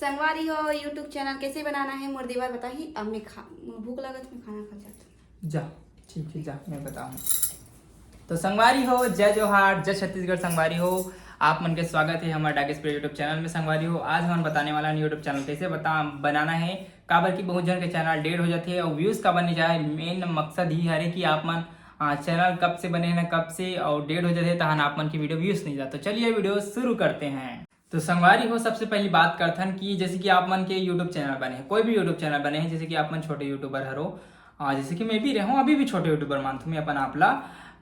संगवारी हो YouTube channel कैसे बनाना है मोर दीवार बताही। अब मैं भूख लगत में खाना खा जाता जा ठीक है, जा मैं बताऊँ। तो संगवारी हो, जय जोहार, जय छत्तीसगढ़। संगवारी हो, आप मन के स्वागत है हमारे डाकेश पर यूट्यूब चैनल में। संगवारी हो, आज हम बताने वाला यूट्यूब चैनल कैसे बनाना है। काबर की बहुत जन के चैनल डेढ़ हो जाते हैं और व्यूज़ का बन जाए। मेन मकसद ही है कि आप मन चैनल कब से बने हैं, कब से और डेढ़ हो जाते हैं तहन आप मन की वीडियो व्यूज़ नहीं जाता। तो चलिए वीडियो शुरू करते हैं। तो संगवारी हो, सबसे पहली बात करथन कि जैसे कि आप मन के यूट्यूब चैनल बने हैं, कोई भी यूट्यूब चैनल बने हैं, जैसे कि आप मन छोटे यूट्यूबर हरो, जैसे कि मैं भी रहूँ, अभी भी छोटे यूट्यूबर मानता हूँ मैं अपन आपला,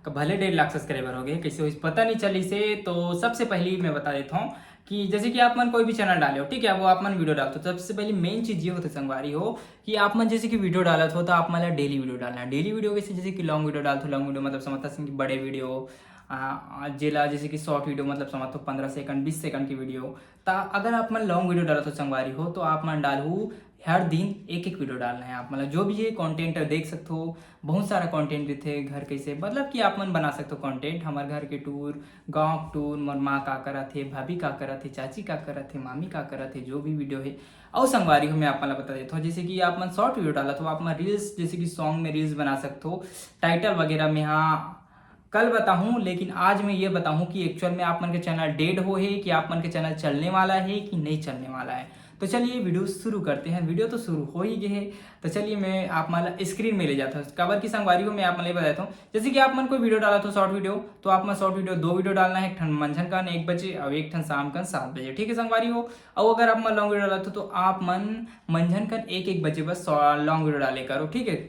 भले 1.5 लाख सब्सक्राइबर हो गए, कैसे हो पता नहीं चली से। तो सबसे पहले मैं बता देता हूँ कि जैसे कि आप मन कोई भी चैनल डाले हो, ठीक है, वो आप मन वीडियो डालते हो, तो सबसे पहले मेन चीज़ ये होती है संगवारी हो कि आप मन जैसे कि वीडियो डालत हो तो आप मतलब डेली वीडियो डालना है। डेली वीडियो कैसे, जैसे कि लॉन्ग वीडियो डालते हो, लॉन्ग वीडियो मतलब समझता सिंह की बड़े वीडियो, जिला जैसे कि शॉर्ट वीडियो मतलब समझो 15 सेकंड 20 सेकंड की वीडियो। तो अगर आप मन लॉन्ग वीडियो डालो तो संगवारी हो, तो आप मन डालू हर दिन एक एक वीडियो डालना है। आप मतलब जो भी ये कंटेंट देख सकते हो, बहुत सारा कंटेंट देते घर कैसे, मतलब कि आप मन बना सकते हो कंटेंट। हमारे घर के टूर, गांव टूर, मोर माँ का करा थे, भाभी का करा थे, चाची का करा थे, मामी का करा थे, जो भी वीडियो है। और संगवारी हो मैं आप मतलब बता देता हूँ, जैसे कि आप मन शॉर्ट वीडियो डाला तो आप मन रील्स, जैसे कि सॉन्ग में रील्स बना सकते हो, टाइटल वगैरह में। हाँ, कल बताऊं, लेकिन आज मैं ये बताऊं कि एक्चुअल में आप मन के चैनल डेड हो है कि आप मन के चैनल चलने वाला है कि नहीं चलने वाला है। तो चलिए वीडियो शुरू करते हैं। वीडियो तो शुरू हो ही गए है, तो चलिए मैं आप मतलब स्क्रीन में ले जाता हूँ। कवर की संगवारी को मैं आप मतलब बताता हूँ, जैसे कि आप मन कोई वीडियो डाला तो शॉर्ट वीडियो, तो आप मन शॉर्ट वीडियो 2 वीडियो डालना है, एक ठन मंझन का 1 बजे और एक ठन शाम का 7 बजे, ठीक है संगवारी हो। और अगर आप मन लॉन्ग वीडियो डाला तो आप मन मंझन का 1 बजे बस लॉन्ग वीडियो डाले करो, ठीक है।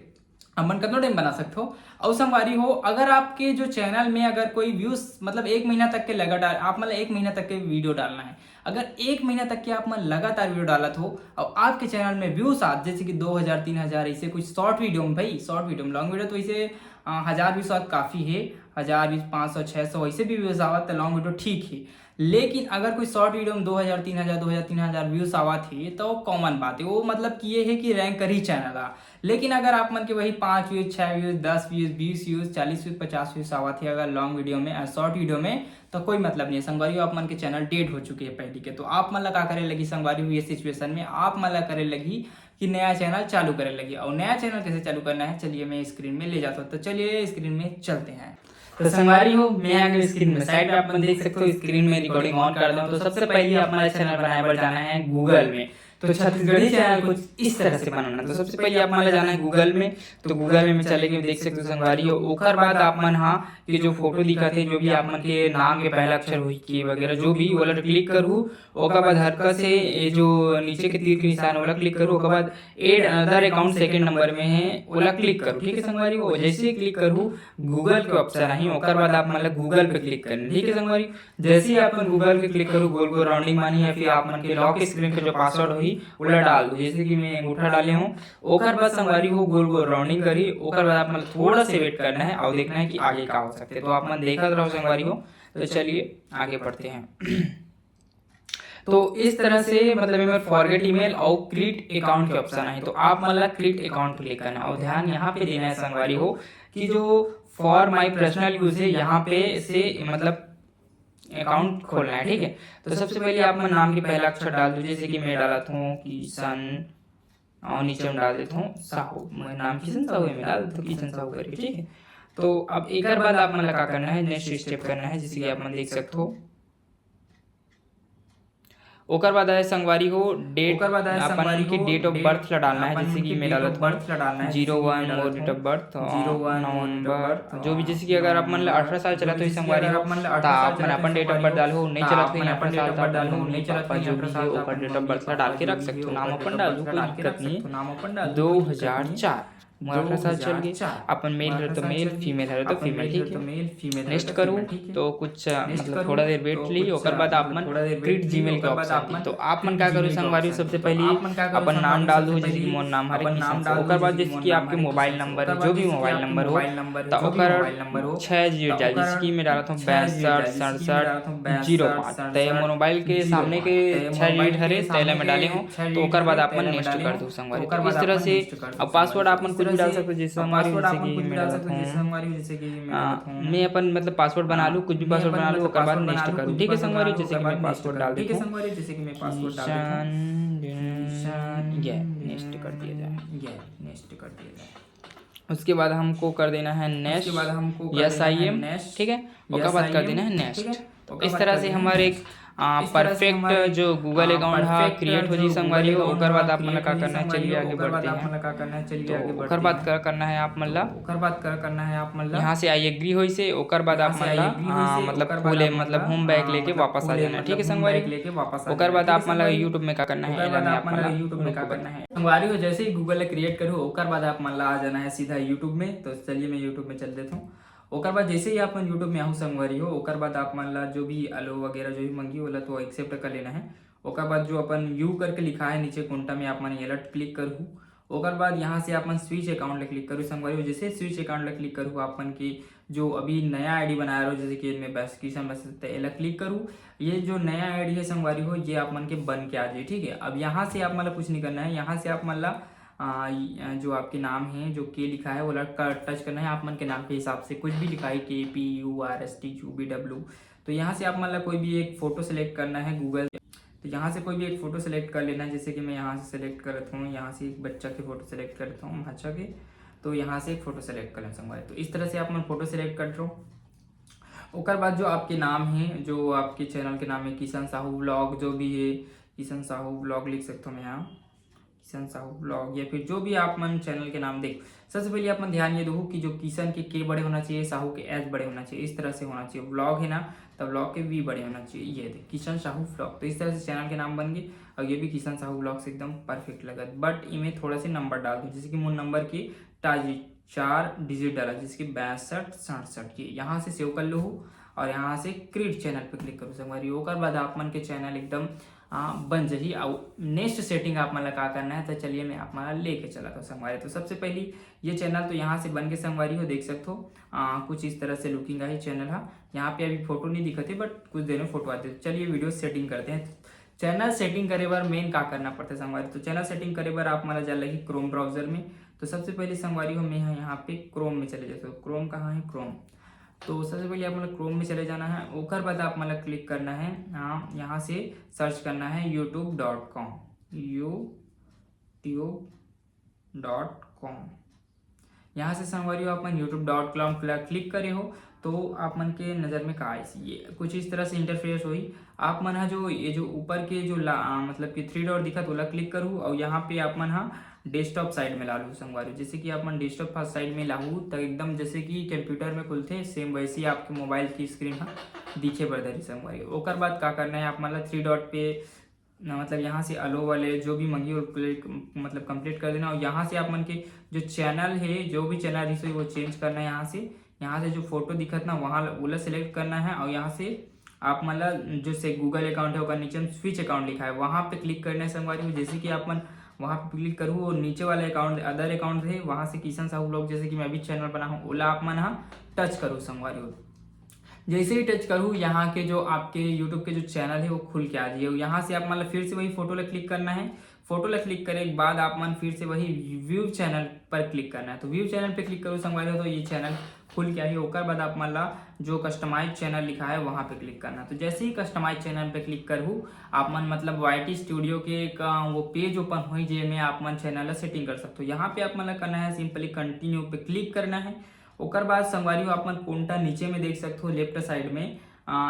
अब मन कितना टाइम बना सकते हो। और संगवारी हो, अगर आपके जो चैनल में अगर कोई व्यूज मतलब 1 महीना तक के लगातार, आप मतलब 1 महीना तक के वीडियो डालना है, अगर 1 महीना तक के आप मतलब लगातार वीडियो डालत हो और आपके चैनल में व्यूज आते जैसे कि 2000 3000 ऐसे कुछ शॉर्ट वीडियो में, भाई शॉर्ट वीडियो में, लॉन्ग वीडियो तो इसे 1000 व्यूज काफ़ी है, 1000 20 500 600 ऐसे भी व्यूज आवत तो लॉन्ग वीडियो ठीक है। लेकिन अगर कोई शॉर्ट वीडियो में 2000 3000 व्यूज आवत है तो कॉमन बात है, वो मतलब कि ये है कि रैंक कर ही चैनल आ। लेकिन अगर आप मन के वही 5 views 6 views 10 views 20 views 40 views 50 views आवत है अगर लॉन्ग वीडियो में, शॉर्ट वीडियो में, तो कोई मतलब नहीं है संगवारी। आप मन के चैनल डेड हो चुके हैं पहले के, तो आप मतलब क्या करे लगी संगवारी हुई सिचुएशन में, आप मतलब करे लगी कि नया चैनल चालू करे लगी। और नया चैनल कैसे चालू करना है, चलिए मैं स्क्रीन में ले जाता हूँ। तो चलिए स्क्रीन में चलते हैं। तो संगवारी हो, मैं आगे स्क्रीन में साइड में आप देख सकते हो, स्क्रीन में रिकॉर्डिंग ऑन कर दूं। तो सबसे पहले हमारा चैनल बनाने पर जाना है गूगल में। तो छत्तीसगढ़ी चैनल कुछ इस तरह से बनाना। तो सबसे पहले आप मान जाना है गूगल में। तो गूगल में चले के देख सकते हो संगवारी हो, ओकर बाद आप मन हाँ ये जो फोटो दिखत है, जो भी आप मन के नाम के पहला अक्षर हुई की वगैरह जो भी, वाला क्लिक करूँ। ओकर बाद हल्का से ये जो नीचे के तीर के निशान वाला क्लिक करूँ। ओकर बाद add other account second number में है, वाला क्लिक करूँ, ठीक है संगवारी हो। जैसे क्लिक करूँ गूगल के ऑप्शन आई, ओकर बाद आप मतलब गूगल पे क्लिक करना, ठीक है संगवारी। जैसे ही आप गूगल पे क्लिक करूँ, गोल गोल राउंडिंग मानी है, फिर आप मन के लॉक स्क्रीन का जो पासवर्ड हुई उला डाल दो, जैसे कि मैं अंगूठा डाले हूँ। ओकर बाद संगवारी हो गोल गोल राउंडिंग करी। ओकर बाद आप मतलब थोड़ा से वेट करना है और देखना है कि आगे क्या हो सकते हैं। तो आप मन देखा रहो संगवारी हो। तो चलिए आगे बढ़ते हैं। तो इस तरह से मतलब मैं फॉरगेट ईमेल और क्रिएट अकाउंट के ऑप्शन है, तो आप मतलब क्रिएट अकाउंट क्लिक करना है। और ध्यान यहाँ पे देना है संगवारी हो कि जो फॉर माई पर्सनल यूज है यहाँ पे से मतलब अकाउंट खोलना है, ठीक है। तो सबसे पहले आप मन नाम के पहला अक्षर डाल दो, जैसे कि मैं डाला हूँ किशन और नीचे में डाल देता हूँ साहू, मैं नाम किशन साहू है, मैं डाल देता हूँ किशन साहू करके, ठीक है। तो अब एक बाद आप मन क्या करना है, नेक्स्ट स्टेप करना है, जैसे कि आप मन देख सकते हो। ओकर बाद है संगवारी हो डेट, ओकर बाद अपन की डेट ऑफ बर्थ ला डालना है, जैसे कि मैं डाला था 01 मोर डेट ऑफ बर्थ 01 नवंबर जो भी, जैसे कि अगर आप मन 18 साल चला तो संगवारी हो तो आप मन अपन डेट ऑफ बर्थ डालो, नहीं चला तो 18 साल तक डालो, नहीं चला तो जो भी है ओकर डेट ऑफ बर्थ ला डाल के रख सकते हो। नाम अपन डाल दो, कोई दिक्कत नहीं। 2004 मोर 18 साल चल गए। अपन मेल है तो मेल, फीमेल है तो फीमेल, ठीक है। नेक्स्ट करूँ तो कुछ मतलब थोड़ा देर वेट ली। ओकर बाद आप मन क्रिएट जीमेल के ऑप्शन, तो आप मन क्या करो संगवारी, सबसे पहले अपन नाम डाल दो, जैसे कि मोर नाम हरे किशन से। ओकर बाद जैसे कि आपके मोबाइल नंबर है, जो भी मोबाइल नंबर हो, तो ओकर 6 जीरो डाल, जैसे कि मैं डाला था 62 67 05। तो मोर मोबाइल के सामने के 6 डिजिट हरे तैला में डाले हूँ। तो ओकर बाद आप मन नेक्स्ट कर दो संगवारी। तो इस तरह से अब पासवर्ड आप मन कुछ भी डाल सकते हो, जैसे हमारी जैसे कि मैं अपन मतलब पासवर्ड बना लूँ, कुछ भी पासवर्ड बना लूँ, ओकर बाद नेक्स्ट करूँ, ठीक है संगवारी। जैसे कि मैं पासवर्ड डाल देता हूँ, ये नेक्स्ट कर दिया जाए, ये नेक्स्ट कर दिया जाए। उसके बाद हमको कर देना है नेक्स्ट, उसके बाद हमको यस आई एम, ठीक है, उसके बाद कर देना है नेक्स्ट। तो इस तरह से हमारे एक परफेक्ट जो गूगल अकाउंट है क्रिएट हो जी संगवारी हो। ओकर बाद आप मतलब का करना है, चलिए आगे बढ़ते हैं। ओकर बाद कर करना है आप मतलब यहाँ से आई एग्री होई से ओकर बाद आप मतलब फुल मतलब होम बैक लेके वापस आ जाना, ठीक है संगवारी। ओकर बाद आप मतलब यूट्यूब में का करना है, यूट्यूब में का करना है संगवारी हो। जैसे ही गूगल क्रिएट करो ओकर बाद आप मतलब आ जाना है सीधा यूट्यूब में। तो चलिए मैं यूट्यूब में चल देता हूँ। ओकर बाद जैसे ही आप यूट्यूब में आहू संगवारी हो ओकर बाद आप मान ला जो भी अलो वगैरह जो भी मंगी होला तो एक्सेप्ट कर लेना है। ओकर बाद जो अपन यू करके लिखा है नीचे कोंटा में आप मन अलर्ट क्लिक करूँ। ओकर बाद यहाँ से आप मन स्विच अकाउंट ले क्लिक करूँ संगवारी हो। जैसे स्विच अकाउंट ले क्लिक करूँ आप मन की जो अभी नया आईडी बनाया रहो जैसे कि इनमें बस किसान बस एला क्लिक करूँ। ये जो नया आईडी है संगवारी हो ये आप मन के बन के आ जाए, ठीक है। अब यहाँ से आप मतलब कुछ नहीं करना है, यहाँ से आप मतलब जो आपके नाम है जो के लिखा है वो टच करना है। आप मन के नाम के हिसाब से कुछ भी लिखा है KPURSTQBW। तो यहाँ से आप मतलब कोई भी एक फोटो सेलेक्ट करना है गूगल। तो यहाँ से कोई भी एक फोटो सेलेक्ट कर लेना है। जैसे कि मैं यहाँ से सेलेक्ट करता हूँ, यहाँ से एक बच्चा की फोटो सेलेक्ट करता हूँ बच्चा के। तो यहाँ से एक फोटो सेलेक्ट कर लें संगवारी। तो इस तरह से आप मन फोटो सेलेक्ट कर लो। ओकर बाद जो आपके नाम है जो आपके चैनल के नाम है किशन साहू ब्लॉग, जो भी है किशन साहू ब्लॉग लिख सकता हूँ मैं यहाँ, किशन साहू ब्लॉग, या फिर जो भी आप मन चैनल के नाम देख। सबसे पहले आप मन ध्यान ये दो कि जो किशन के बड़े होना चाहिए, साहू के एच बड़े होना चाहिए, इस तरह से होना चाहिए। ब्लॉग है ना तब ब्लॉग के वी बड़े होना चाहिए। ये देख किशन साहू ब्लॉग। तो इस तरह से चैनल के नाम बन गए और ये भी किशन साहू ब्लॉग से एकदम परफेक्ट लगा। बट इनमें थोड़ा सा नंबर डाल दो, जैसे कि मोर नंबर की 4 डिजिट डाला जिसकी 6267 की। यहाँ से सेव कर लो और यहाँ से क्रिएट चैनल पे क्लिक करो संगवारी। ओकर बाद आप मन के चैनल एकदम बन जाही। और नेक्स्ट सेटिंग आप मन का करना है तो चलिए मैं आप मन लेके चला था संगवारी। तो सबसे पहली ये चैनल तो यहाँ से बन के संगवारी हो देख सकते हो। कुछ इस तरह से लुकिंग है चैनल है। यहाँ पे अभी फोटो नहीं दिखते बट कुछ देर में फोटो आते हैं। चलिए वीडियो सेटिंग करते हैं। चैनल सेटिंग करे बार मेन का करना पड़ता है संगवारी। तो चैनल सेटिंग करे बार आप मन जा लगी क्रोम ब्राउजर में। तो सबसे पहले संगवारी हो मैं यहाँ पे क्रोम में चले जाते हो। क्रोम कहाँ है, क्रोम। तो सबसे पहले आप मतलब क्रोम में चले जाना है। ओकर बाद आप मतलब क्लिक करना है, यहाँ से सर्च करना है youtube.com, youtube.com। यहाँ से संगवारी हो आप मन youtube.com क्लिक करे हो तो आप मन के नज़र में का ये कुछ इस तरह से इंटरफेस हुई। आप मन जो ये जो ऊपर के जो मतलब कि 3 डॉट दिखा तो ओला क्लिक करूँ और यहाँ पे आप मन डेस्कटॉप साइड में ला लूँ संगवारी। जैसे कि आप मन डेस्कटॉप साइड में लाहू तो एकदम जैसे कि कंप्यूटर में खुलते सेम वैसे ही आपके मोबाइल की स्क्रीन दिखे बरदरी संगवारी। ओकर बाद का करना है आप मतलब 3 डॉट पे मतलब यहाँ से अलो वाले जो भी मंगी और मतलब कंप्लीट कर देना। और यहाँ से आप मन के जो चैनल है जो भी चैनल है वो चेंज करना है। यहाँ से जो फोटो दिखत ना वहाँ ओला सेलेक्ट करना है और यहाँ से आप मतलब जो से गूगल अकाउंट है उसका नीचे स्विच अकाउंट लिखा है वहाँ पे क्लिक करना है संगवारी में। जैसे कि आप मन वहाँ पे क्लिक करूँ और नीचे वाले अकाउंट अदर अकाउंट है वहाँ से किशन साहू ब्लॉग जैसे कि मैं भी चैनल बना हूँ ओला आप मन टच करूँ संगवारी। जैसे ही टच करूँ यहाँ के जो आपके यूट्यूब के जो चैनल है वो खुल के आ जाइए। यहाँ से आप मतलब फिर से वही फोटो ले क्लिक करना है। फोटो ले क्लिक करने के बाद आप मन फिर से वही व्यू चैनल पर क्लिक करना है। तो व्यू चैनल पे क्लिक करो संगवारी हो तो ये चैनल खुल के आई। ओकर बाद आप मतलब जो कस्टमाइज चैनल लिखा है वहाँ पे क्लिक करना। तो जैसे ही कस्टमाइज चैनल पे क्लिक करूँ आप मन मतलब YT स्टूडियो के वो पेज ओपन हुई जे में आप मन चैनल सेटिंग कर सकते हो। यहाँ पे आप मतलब करना है सिंपली कंटिन्यू पे क्लिक करना है। ओकर बाद संगवारी हो आप मन कोंटा नीचे में देख सकते हो लेफ्ट साइड में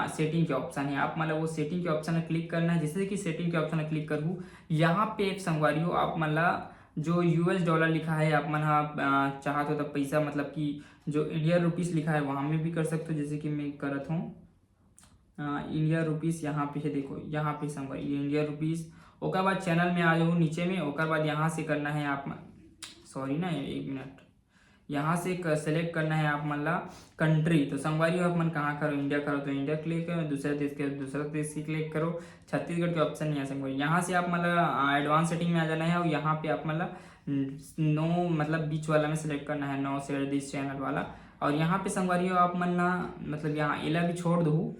सेटिंग के ऑप्शन है। आप मतलब वो सेटिंग के ऑप्शन में क्लिक करना है। जैसे कि सेटिंग के ऑप्शन में क्लिक करूँ यहाँ पे एक संगवारी हो आप मतलब जो $US लिखा है आप मन चाहत हो तब पैसा मतलब कि जो इंडियन रुपीस लिखा है वहाँ में भी कर सकते हो। जैसे कि मैं करत हूँ इंडिया रुपीस यहाँ पे है देखो यहाँ पे संगवारी ये इंडिया रुपीस। ओकर बाद चैनल में आ जाओ नीचे में। ओकर बाद यहाँ से करना है आप सॉरी ना 1 मिनट यहाँ से सेलेक्ट करना है आप मतलब कंट्री। तो संगवारी हो आप मन कहाँ करो इंडिया करो तो इंडिया क्लिक करो, दूसरा देश की क्लिक करो। छत्तीसगढ़ के ऑप्शन नहीं है संगवारी। यहाँ से आप मतलब एडवांस सेटिंग में आ जाना है और यहाँ पे आप मतलब नो मतलब बीच वाला में सेलेक्ट करना है नो शेयर दिस चैनल वाला। और यहाँ पे संगवारी हो आप मन मतलब यहाँ एला भी छोड़ दो।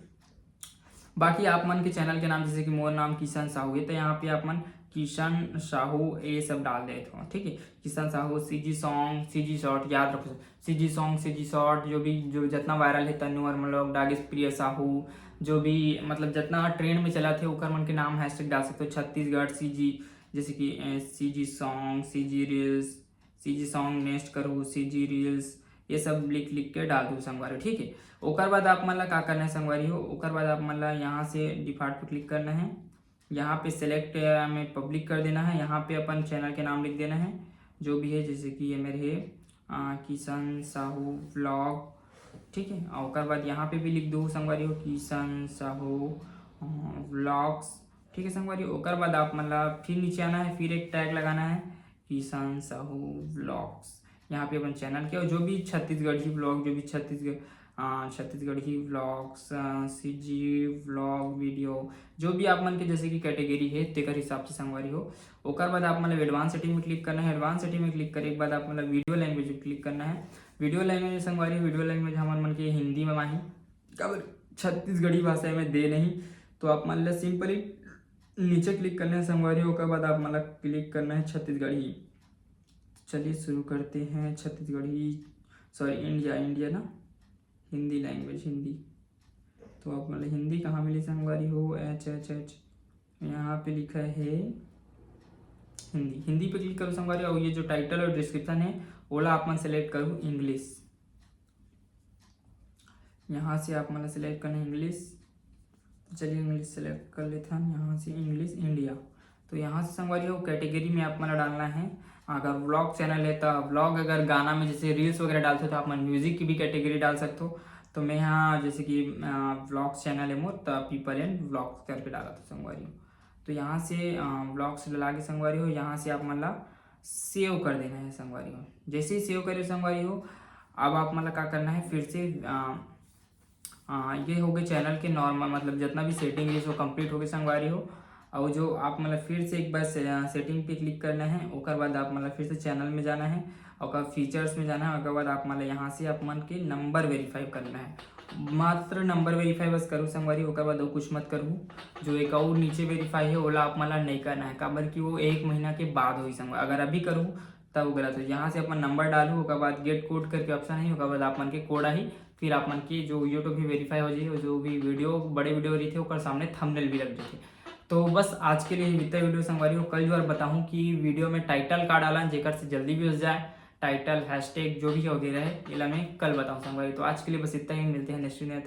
बाकी आप मन के चैनल के नाम जैसे कि मोर नाम किशन साहू है तो यहाँ पे आप मन किशन साहू ये सब डाल देते हो, ठीक है। Kishan Sahu CG song CG short याद रखो CG सॉन्ग CG शॉर्ट जो भी जो जितना वायरल है तन्नू वर्मा लोग डागेश प्रिय साहू जो भी मतलब जितना ट्रेंड में चला थे ओकर मन के नाम हैशटैग डाल सकते हो। छत्तीसगढ़ CG जैसे कि CG song, CG reels, CG song next करूँ, CG रील्स, ये सब लिख लिख के डाल दूँ संगवारी। ठीक है, ओकर बाद आप मतलब का करना है संगवारी हो, ओकर बाद आप मतलब यहाँ से डिफॉल्ट पे क्लिक करना है, यहाँ पे सेलेक्ट में पब्लिक कर देना है, यहाँ पे अपन चैनल के नाम लिख देना है जो भी है, जैसे कि ये मेरे है किशन साहू व्लॉग। ठीक है, और ओकर बाद यहाँ पे भी लिख दो संगवारी हो किशन साहू व्लॉग्स। ठीक है संगवारी, ओकर बाद आप मतलब फिर नीचे आना है, फिर एक टैग लगाना है किशन साहू व्लॉग्स। यहाँ पे अपन चैनल के और जो भी छत्तीसगढ़ी व्लॉग, जो भी Chhattisgarhi vlogs, CG vlog video, जो भी आप मन के जैसे कि कैटेगरी है तेकर हिसाब से संगवारी हो। ओकर बाद आप मतलब एडवांस सेटिंग में क्लिक करना है, एडवांस सेटिंग में क्लिक करे के बाद आप मतलब वीडियो लैंग्वेज में क्लिक करना है। वीडियो लैंग्वेज संगवारी, वीडियो लैंग्वेज हमारे मन के हिंदी में माही काबर छत्तीसगढ़ी भाषा में दे नहीं, तो आप मतलब सिंपली नीचे क्लिक करना है संगवारी। ओकर बाद आप मतलब क्लिक करना है छत्तीसगढ़ी। चलिए शुरू करते हैं छत्तीसगढ़ी, सॉरी इंडिया ना, हिंदी लैंग्वेज हिंदी। तो आप मतलब हिंदी कहाँ मिली संगवारी हो, HHH यहाँ पे लिखा है हिंदी पे क्लिक करो संगवारी। और ये जो टाइटल और डिस्क्रिप्शन है ओला आप मन सेलेक्ट करो इंग्लिश, यहाँ से आप मतलब सेलेक्ट करना है इंग्लिश। तो चलिए इंग्लिश सेलेक्ट कर लेते हैं, यहाँ से इंग्लिश इंडिया। तो यहाँ से संगवारी हो कैटेगरी में आप मतलब डालना है, अगर व्लॉग चैनल है तो व्लॉग, अगर गाना में जैसे रील्स वगैरह डालते हो तो आप म्यूजिक की भी कैटेगरी डाल सकते हो। तो मैं यहाँ जैसे कि व्लॉग्स चैनल है मोर, तो पीपल एंड व्लॉग्स करके डाला था संगवारी हो। तो यहाँ से व्लॉग्स डला के संगवारी हो, यहाँ से आप मतलब सेव कर देना है संगवारी हो। जैसे ही सेव करे संगवारी हो, अब आप मतलब क्या करना है, फिर से ये हो गए चैनल के नॉर्मल मतलब जितना भी सेटिंग है वो कंप्लीट हो गए संगवारी हो। और जो आप मतलब फिर से एक बार सेटिंग पे क्लिक करना है, ओकर बाद आप मतलब फिर से चैनल में जाना है, और फीचर्स में जाना है। ओकर बाद आप मतलब यहाँ से आप मन के नंबर वेरीफाई करना है, मात्र नंबर वेरीफाई बस करूँ संगवारी। ओकर बाद कुछ मत करूँ, जो एक और नीचे वेरीफाई है ओला आप मतलब नहीं करना है, काबर कि वो 1 महीना के बाद हुई संगवारी। अगर अभी करूँ तब गलत हो। यहाँ से अपन नंबर डालू, ओकर बाद गेट कोड करके ऑप्शन है, ओकर बाद आप मन के कोड आई, फिर आप मन की जो यूट्यूब भी वेरीफाई हो जाए, जो भी वीडियो बड़े वीडियो रही थे ओकर सामने थंबनेल भी लग जाते। तो बस आज के लिए इतना वीडियो संगवारी हो। कल जो और बताऊँ कि वीडियो में टाइटल का डाला जेकर से जल्दी भी हो जाए, टाइटल हैशटैग जो भी वगैरह है ये मैं कल बताऊँ संगवारी। तो आज के लिए बस इतना ही, मिलते हैं नेक्स्ट वीडियो में।